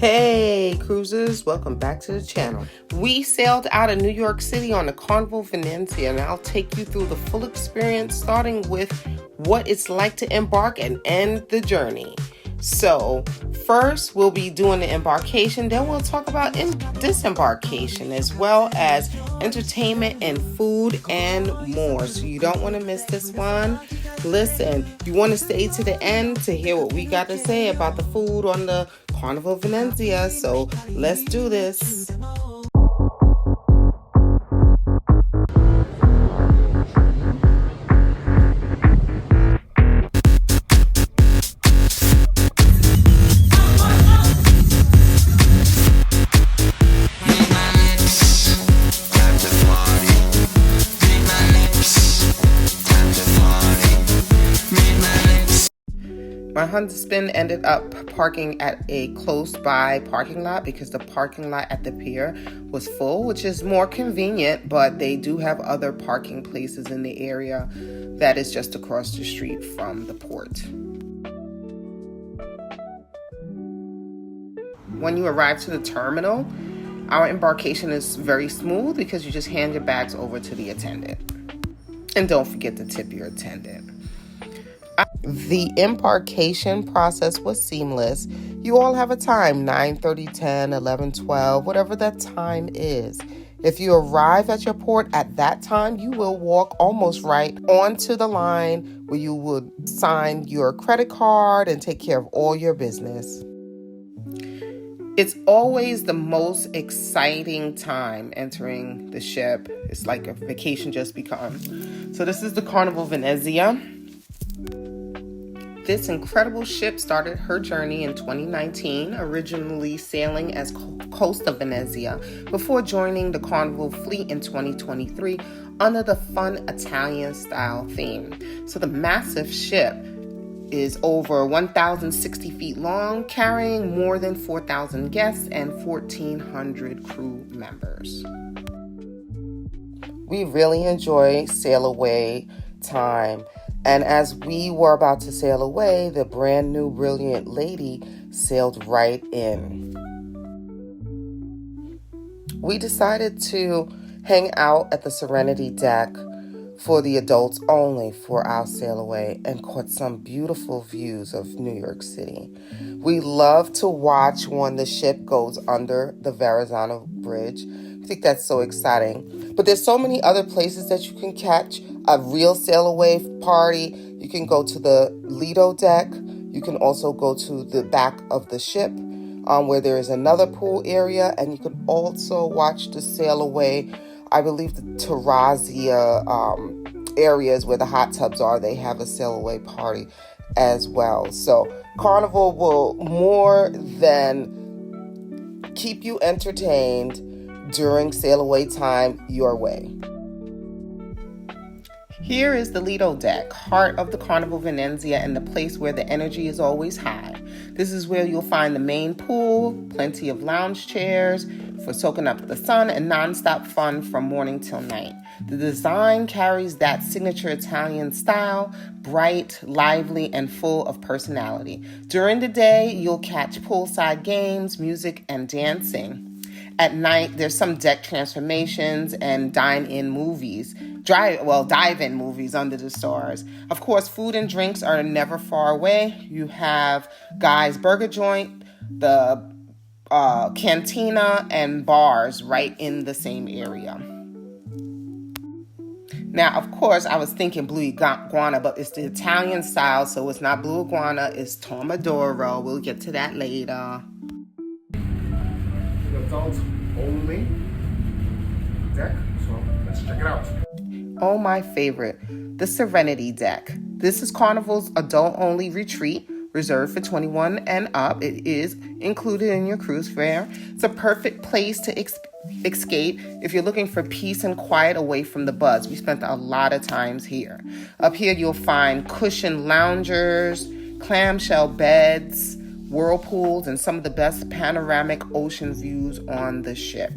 Hey cruisers, welcome back to the channel. We sailed out of New York City on the Carnival Venezia, and I'll take you through the full experience, starting with what it's like to embark and end the journey. So first we'll be doing the embarkation, then we'll talk about disembarkation, as well as entertainment and food and more. So you don't want to miss this one. Listen, you want to stay to the end to hear what we got to say about the food on the Carnival Venezia. So let's do this. My Honda Spin ended up parking at a close by parking lot because the parking lot at the pier was full, which is more convenient, but they do have other parking places in the area that is just across the street from the port. When you arrive to the terminal, our embarkation is very smooth because you just hand your bags over to the attendant. And don't forget to tip your attendant. The embarkation process was seamless. You all have a time, 9:30, 10, 11, 12, whatever that time is. If you arrive at your port at that time, you will walk almost right onto the line where you would sign your credit card and take care of all your business. It's always the most exciting time entering the ship. It's like a vacation just begun. So this is the Carnival Venezia. This incredible ship started her journey in 2019, originally sailing as Costa Venezia before joining the Carnival fleet in 2023 under the fun Italian style theme. So the massive ship is over 1,060 feet long, carrying more than 4,000 guests and 1,400 crew members. We really enjoy sail away time. And as we were about to sail away, the brand new brilliant lady sailed right in. We decided to hang out at the Serenity deck for the adults only for our sail away and caught some beautiful views of New York City. We love to watch when the ship goes under the Verrazano Bridge. I think that's so exciting. But there's so many other places that you can catch a real sail away party. You can go to the Lido Deck. You can also go to the back of the ship where there is another pool area. And you can also watch the sail away. I believe the Terrazia areas where the hot tubs are, they have a sail away party as well. So Carnival will more than keep you entertained during sail away time your way. Here is the Lido Deck, heart of the Carnival Venezia and the place where the energy is always high. This is where you'll find the main pool, plenty of lounge chairs for soaking up the sun, and nonstop fun from morning till night. The design carries that signature Italian style, bright, lively, and full of personality. During the day, you'll catch poolside games, music, and dancing. At night, there's some deck transformations and dive-in movies under the stars. Of course, food and drinks are never far away. You have Guy's Burger Joint, the cantina, and bars right in the same area. Now, of course, I was thinking blue iguana, but it's the Italian style, so it's not blue iguana, it's Tomodoro. We'll get to that later. Adult only deck, so let's check it out. Oh, my favorite, the Serenity Deck. This is Carnival's adult-only retreat, reserved for 21 and up. It is included in your cruise fare. It's a perfect place to escape if you're looking for peace and quiet away from the buzz. We spent a lot of times here. Up here, you'll find cushioned loungers, clamshell beds, whirlpools, and some of the best panoramic ocean views on the ship.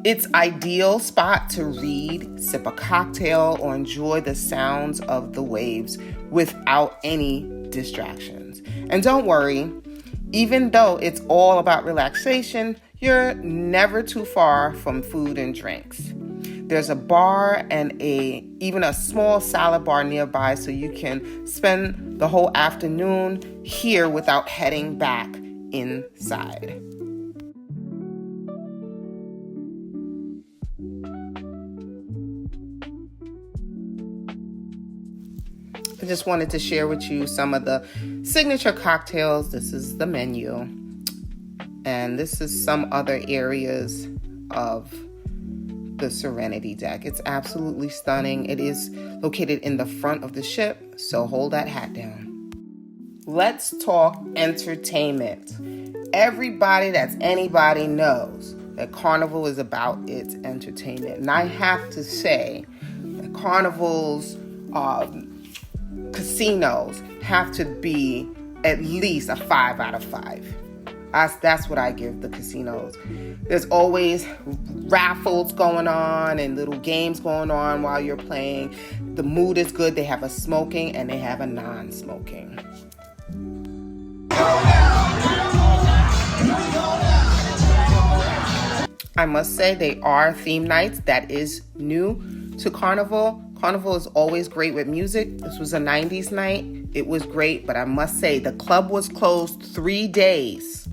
It's ideal spot to read, sip a cocktail, or enjoy the sounds of the waves without any distractions. And don't worry, Even though it's all about relaxation, you're never too far from food and drinks. There's a bar and even a small salad bar nearby, so you can spend the whole afternoon here without heading back inside. I just wanted to share with you some of the signature cocktails. This is the menu. And this is some other areas of the Serenity Deck. It's absolutely stunning. It is located in the front of the ship, so hold that hat down. Let's talk entertainment. Everybody that's anybody knows that Carnival is about its entertainment. And I have to say that Carnival's casinos have to be at least a 5 out of 5. That's what I give the casinos. There's always raffles going on and little games going on while you're playing. The mood is good. They have a smoking and they have a non-smoking. I must say they are theme nights. That is new to Carnival. Carnival is always great with music. This was a 90s night. It was great, but I must say the club was closed 3 days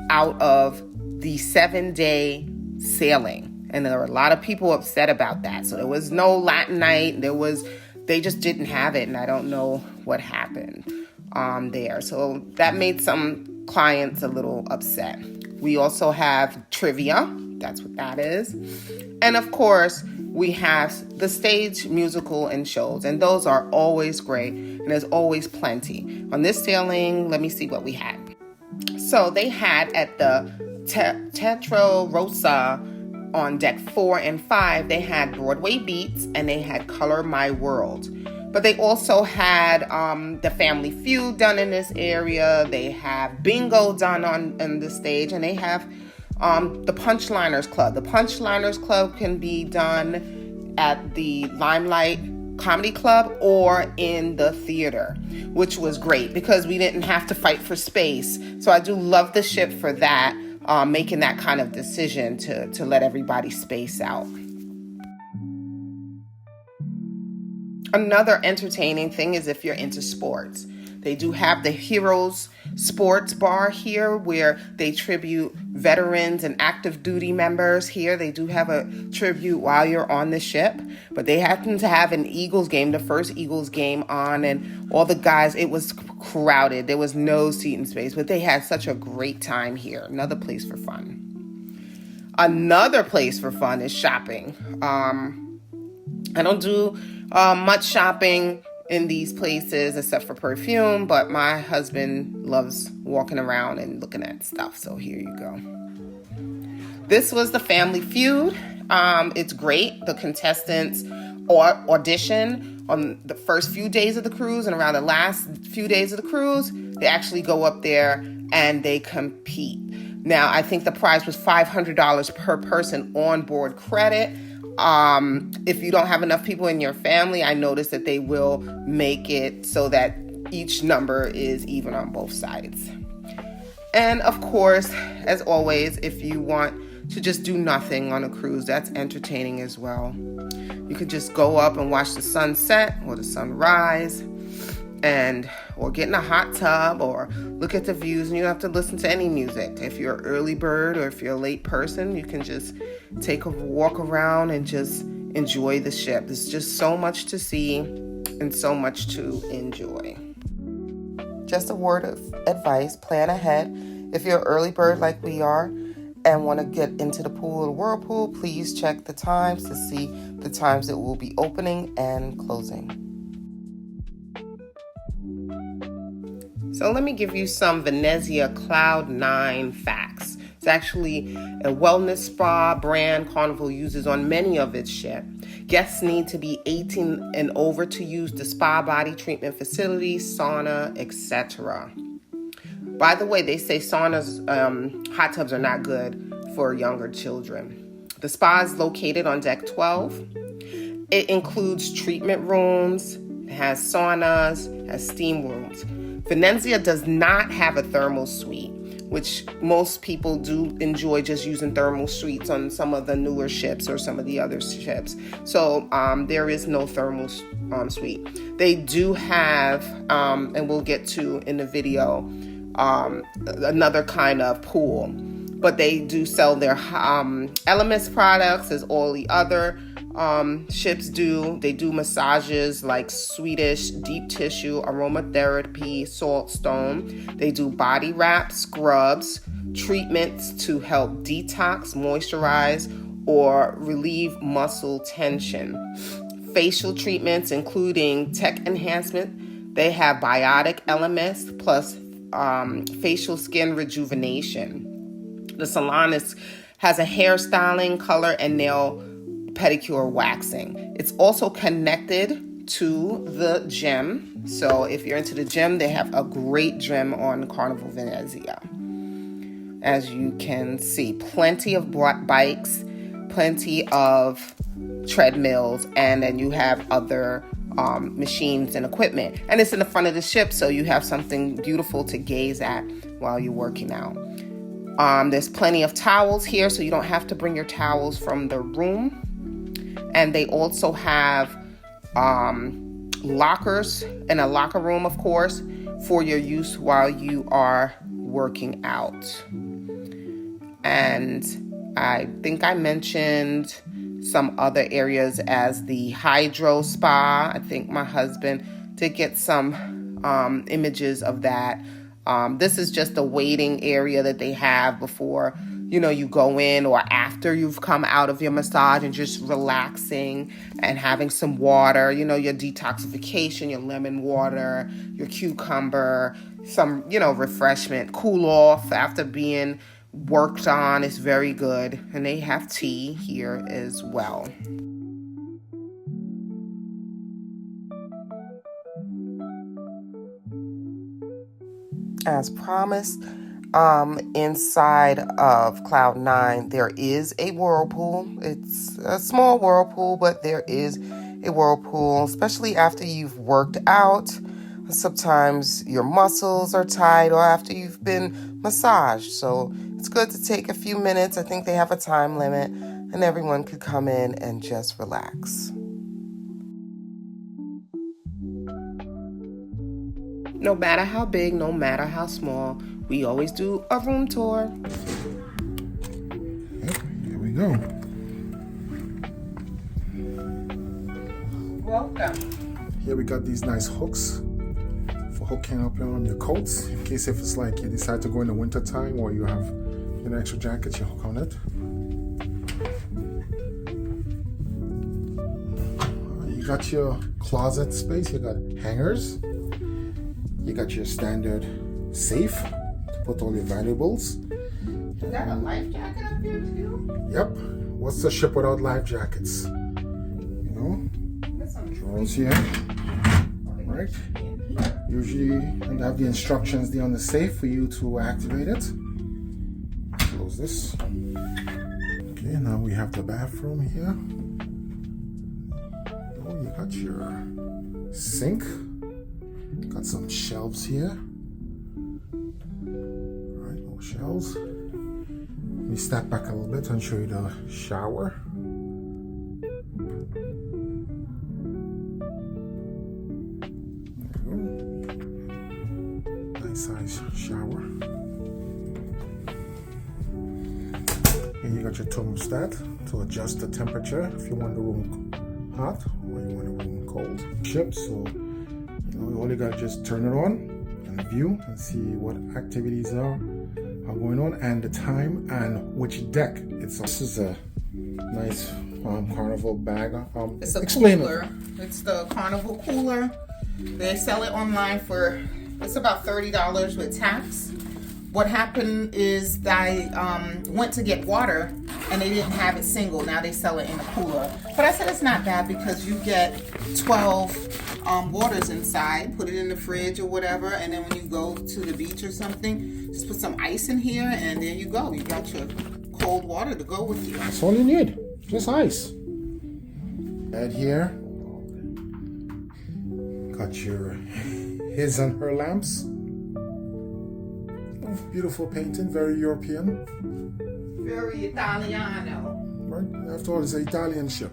out of the 7-day sailing. And there were a lot of people upset about that. So there was no Latin night. They just didn't have it, and I don't know what happened there. So that made some clients a little upset. We also have trivia. That's what that is. And of course, we have the stage musical and shows, and those are always great, and there's always plenty. On this sailing, let me see what we had. So they had at the Teatro Rosa on deck 4 and 5, they had Broadway Beats and they had Color My World. But they also had the Family Feud done in this area. They have bingo done on the stage, and they have the Punchliners Club. The Punchliners Club can be done at the Limelight Comedy Club or in the theater, which was great because we didn't have to fight for space. So I do love the ship for that, making that kind of decision to let everybody space out. Another entertaining thing is if you're into sports. They do have the Heroes Sports Bar here where they tribute veterans and active duty members here. They do have a tribute while you're on the ship, but they happen to have an Eagles game, the first Eagles game on, and all the guys, it was crowded. There was no seating space, but they had such a great time here. Another place for fun. Another place for fun is shopping. I don't do much shopping in these places except for perfume, but my husband loves walking around and looking at stuff, so here you go. This was the Family Feud. It's great. The contestants audition on the first few days of the cruise, and around the last few days of the cruise, they actually go up there and they compete. Now, I think the prize was $500 per person onboard credit. If you don't have enough people in your family, I noticed that they will make it so that each number is even on both sides. And of course, as always, if you want to just do nothing on a cruise, that's entertaining as well. You could just go up and watch the sunset or the sunrise, or get in a hot tub or look at the views, and you don't have to listen to any music. If you're an early bird or if you're a late person, you can just take a walk around and just enjoy the ship. There's just so much to see and so much to enjoy. Just a word of advice, plan ahead. If you're an early bird like we are and want to get into the pool or the whirlpool, please check the times to see the times it will be opening and closing. So let me give you some Venezia Cloud 9 facts. It's actually a wellness spa brand Carnival uses on many of its ships. Guests need to be 18 and over to use the spa body treatment facility, sauna, etc. By the way, they say saunas, hot tubs are not good for younger children. The spa is located on deck 12. It includes treatment rooms, it has saunas, has steam rooms. Venezia does not have a thermal suite. which most people do enjoy just using thermal suites on some of the newer ships or some of the other ships. So there is no thermal suite. They do have, and we'll get to in the video, another kind of pool. But they do sell their Elements products as all the other ships do. They do massages like Swedish deep tissue, aromatherapy, salt stone. They do body wrap, scrubs, treatments to help detox, moisturize, or relieve muscle tension. Facial treatments, including tech enhancement. They have biotic elements plus facial skin rejuvenation. The salon has a hairstyling, color, and nail pedicure waxing. It's also connected to the gym. So if you're into the gym, they have a great gym on Carnival Venezia. As you can see, plenty of bikes, plenty of treadmills, and then you have other machines and equipment. And it's in the front of the ship, so you have something beautiful to gaze at while you're working out. There's plenty of towels here, so you don't have to bring your towels from the room. And they also have lockers and a locker room, of course, for your use while you are working out. And I think I mentioned some other areas as the hydro spa. I think my husband did get some images of that. This is just a waiting area that they have before, you go in, or after you've come out of your massage, and just relaxing and having some water, your detoxification, your lemon water, your cucumber, some, refreshment, cool off after being worked on. Is very good. And they have tea here as well. As promised, inside of Cloud 9, there is a whirlpool. It's a small whirlpool, but there is a whirlpool, especially after you've worked out. Sometimes your muscles are tight, or after you've been massaged. So it's good to take a few minutes. I think they have a time limit, and everyone could come in and just relax. No matter how big, no matter how small, we always do a room tour. Yep, here we go. Welcome. Here we got these nice hooks for hooking up on your coats, in case if it's like you decide to go in the winter time, or you have an extra jacket, you hook on it. You got your closet space, you got hangers. You got your standard safe to put all your valuables. Is that a life jacket up there too? Yep. What's the ship without life jackets? Drawers here. Right. Usually, and have the instructions there on the safe for you to activate it. Close this. Okay, now we have the bathroom here. Oh, you got your sink. Got some shelves here. Alright, little shelves. Let me step back a little bit and show you the shower. There we go. Nice size shower. Here you got your thermostat to adjust the temperature if you want the room hot or you want the room cold. Ship, so all you gotta just turn it on and view and see what activities are going on and the time and which deck it's on. This is a nice Carnival bag. It's a cooler. It's the Carnival cooler. They sell it online it's about $30 with tax. What happened is I went to get water and they didn't have it single. Now they sell it in a cooler. But I said it's not bad because you get 12 waters inside. Put it in the fridge or whatever. And then when you go to the beach or something, just put some ice in here and there you go. You got your cold water to go with you. That's all you need. Just ice. Bed here. Got your his and her lamps. beautiful painting, very European. Very Italiano. Right? After all, it's an Italian ship.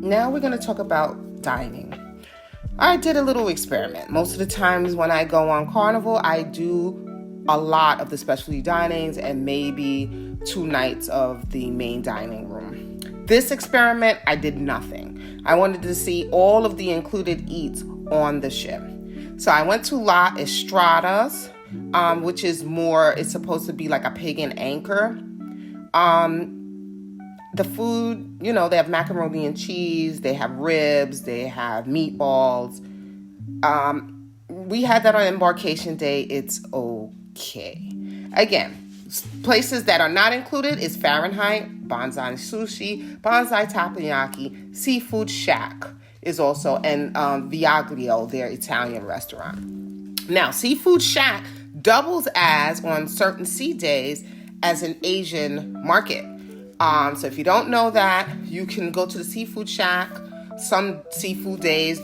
Now we're going to talk about dining. I did a little experiment. Most of the times when I go on Carnival, I do a lot of the specialty dinings and maybe 2 nights of the main dining room. This experiment, I did nothing. I wanted to see all of the included eats on the ship. So I went to La Estradas, which is more, it's supposed to be like a pagan anchor. The food, you know, they have macaroni and cheese, they have ribs, they have meatballs. We had that on embarkation day. It's okay. Again, places that are not included is Fahrenheit, Bonsai Sushi, Bonsai Takoyaki, Seafood Shack is also, and Viaggio, their Italian restaurant. Now, Seafood Shack doubles as, on certain sea days, as an Asian market. So if you don't know that, you can go to the Seafood Shack. Some seafood days,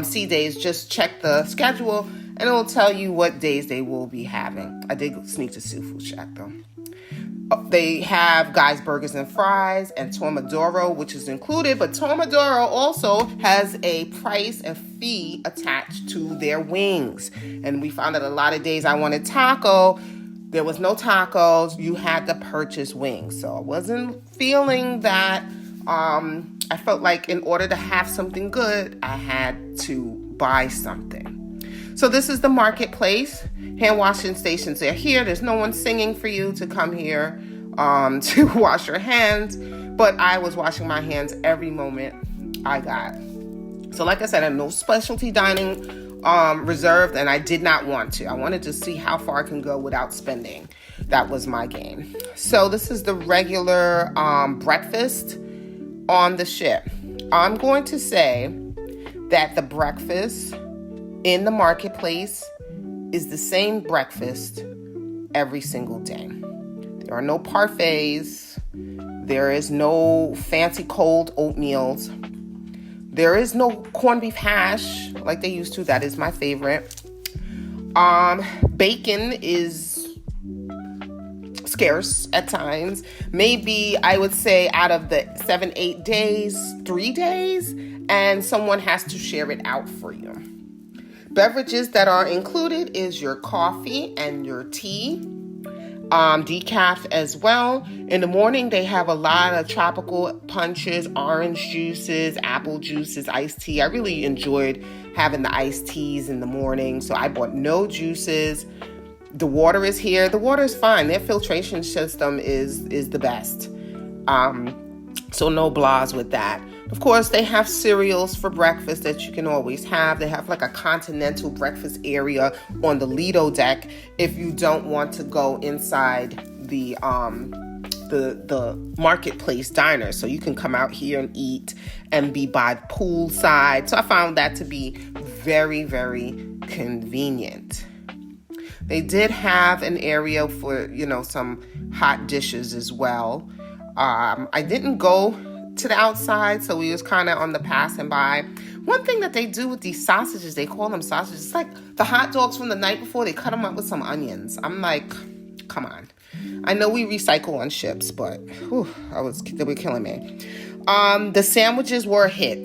sea days, just check the schedule and it will tell you what days they will be having. I did sneak to Seafood Shack though. They have Guy's Burgers and Fries and Tomadoro, which is included, but Tomadoro also has a price and fee attached to their wings. And we found that a lot of days I wanted taco, there was no tacos, you had to purchase wings. So I wasn't feeling that. I felt like in order to have something good, I had to buy something. So this is the marketplace. Hand washing stations are here. There's no one singing for you to come here to wash your hands. But I was washing my hands every moment I got. So like I said, I have no specialty dining reserved, and I did not want to. I wanted to see how far I can go without spending. That was my game. So this is the regular breakfast on the ship. I'm going to say that the breakfast in the marketplace is the same breakfast every single day. There are no parfaits. There is no fancy cold oatmeals. There is no corned beef hash like they used to. That is my favorite. Bacon is scarce at times. Maybe I would say out of the 7-8 days, 3 days, and someone has to share it out for you. Beverages that are included is your coffee and your tea, decaf as well. In the morning, they have a lot of tropical punches, orange juices, apple juices, iced tea. I really enjoyed having the iced teas in the morning, so I bought no juices. The water is here. The water is fine. Their filtration system is the best. So no blahs with that. Of course, they have cereals for breakfast that you can always have. They have like a continental breakfast area on the Lido Deck if you don't want to go inside the marketplace diner. So you can come out here and eat and be by the pool side. So I found that to be very, very convenient. They did have an area for, some hot dishes as well. I didn't go to the outside, so we was kind of on the passing by. One thing that they do with these sausages, they call them sausages. It's like the hot dogs from the night before. They cut them up with some onions. I'm like, come on. I know we recycle on ships, but they were killing me. The sandwiches were a hit.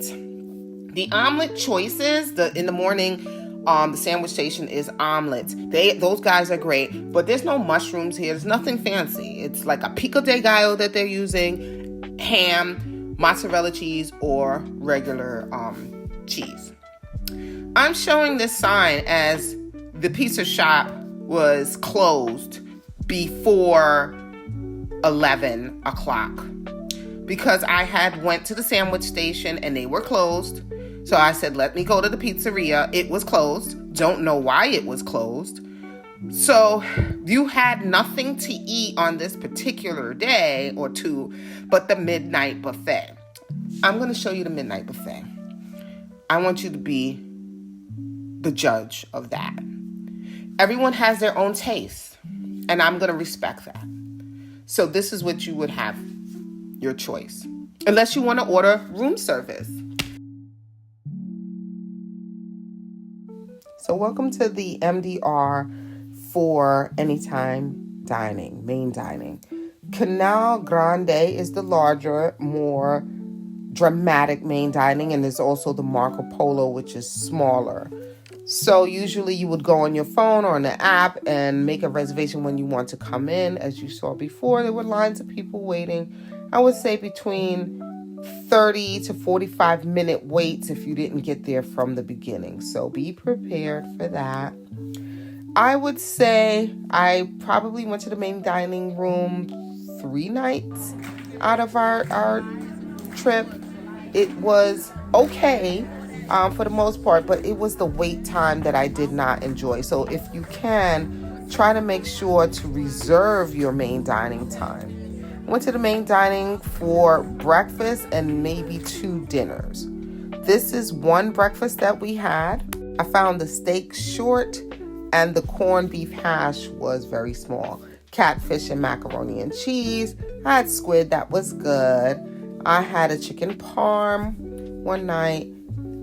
The omelet choices, in the morning, the sandwich station is omelets. Those guys are great, but there's no mushrooms here. There's nothing fancy. It's like a pico de gallo that they're using, ham, mozzarella cheese, or regular cheese. I'm showing this sign as the pizza shop was closed before 11 o'clock because I had went to the sandwich station and they were closed. So I said, let me go to the pizzeria. It was closed. Don't know why it was closed. So you had nothing to eat on this particular day or two but the midnight buffet. I'm going to show you the midnight buffet. I want you to be the judge of that. Everyone has their own taste, and I'm going to respect that. So this is what you would have, your choice, unless you want to order room service. So welcome to the MDR for anytime dining, main dining. Canal Grande is the larger, more dramatic main dining, and there's also the Marco Polo, which is smaller. So usually you would go on your phone or on the app and make a reservation when you want to come in. As you saw before, there were lines of people waiting. I would say between 30 to 45-minute waits if you didn't get there from the beginning. So be prepared for that. I would say I probably went to the main dining room 3 nights out of our trip. It was okay for the most part, but it was the wait time that I did not enjoy. So if you can, try to make sure to reserve your main dining time. Went to the main dining for breakfast and maybe 2 dinners. This is one breakfast that we had. I found the steak short and the corned beef hash was very small. Catfish and macaroni and cheese. I had squid, that was good. I had a chicken parm one night,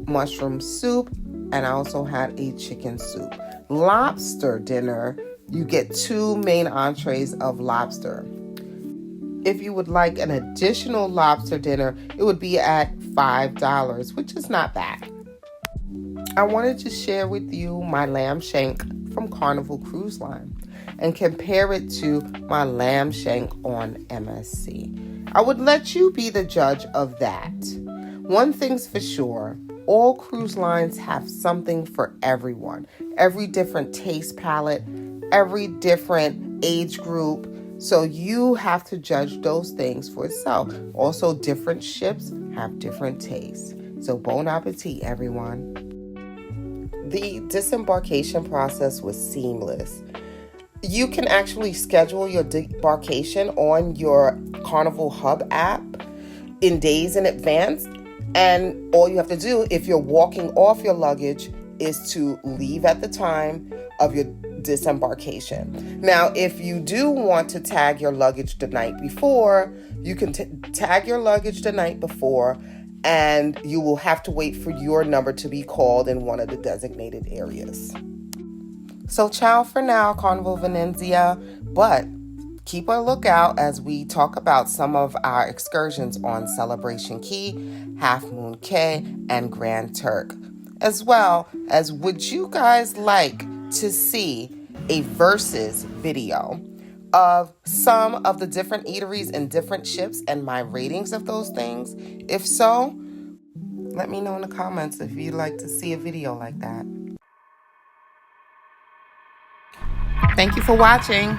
mushroom soup, and I also had a chicken soup. Lobster dinner, you get 2 main entrees of lobster. If you would like an additional lobster dinner, it would be at $5, which is not bad. I wanted to share with you my lamb shank from Carnival Cruise Line and compare it to my lamb shank on MSC. I would let you be the judge of that. One thing's for sure, all cruise lines have something for everyone. Every different taste palette, every different age group. So you have to judge those things for yourself. Also, different ships have different tastes. So bon appetit, everyone. The disembarkation process was seamless. You can actually schedule your debarkation on your Carnival Hub app in days in advance. And all you have to do, if you're walking off your luggage, is to leave at the time of your disembarkation. Now, if you do want to tag your luggage the night before, you can tag your luggage the night before, and you will have to wait for your number to be called in one of the designated areas. So ciao for now, Carnival Venezia, but keep a lookout as we talk about some of our excursions on Celebration Key, Half Moon Cay, and Grand Turk. As well as, would you guys like to see a versus video of some of the different eateries and different ships and my ratings of those things? If so, let me know in the comments if you'd like to see a video like that. Thank you for watching.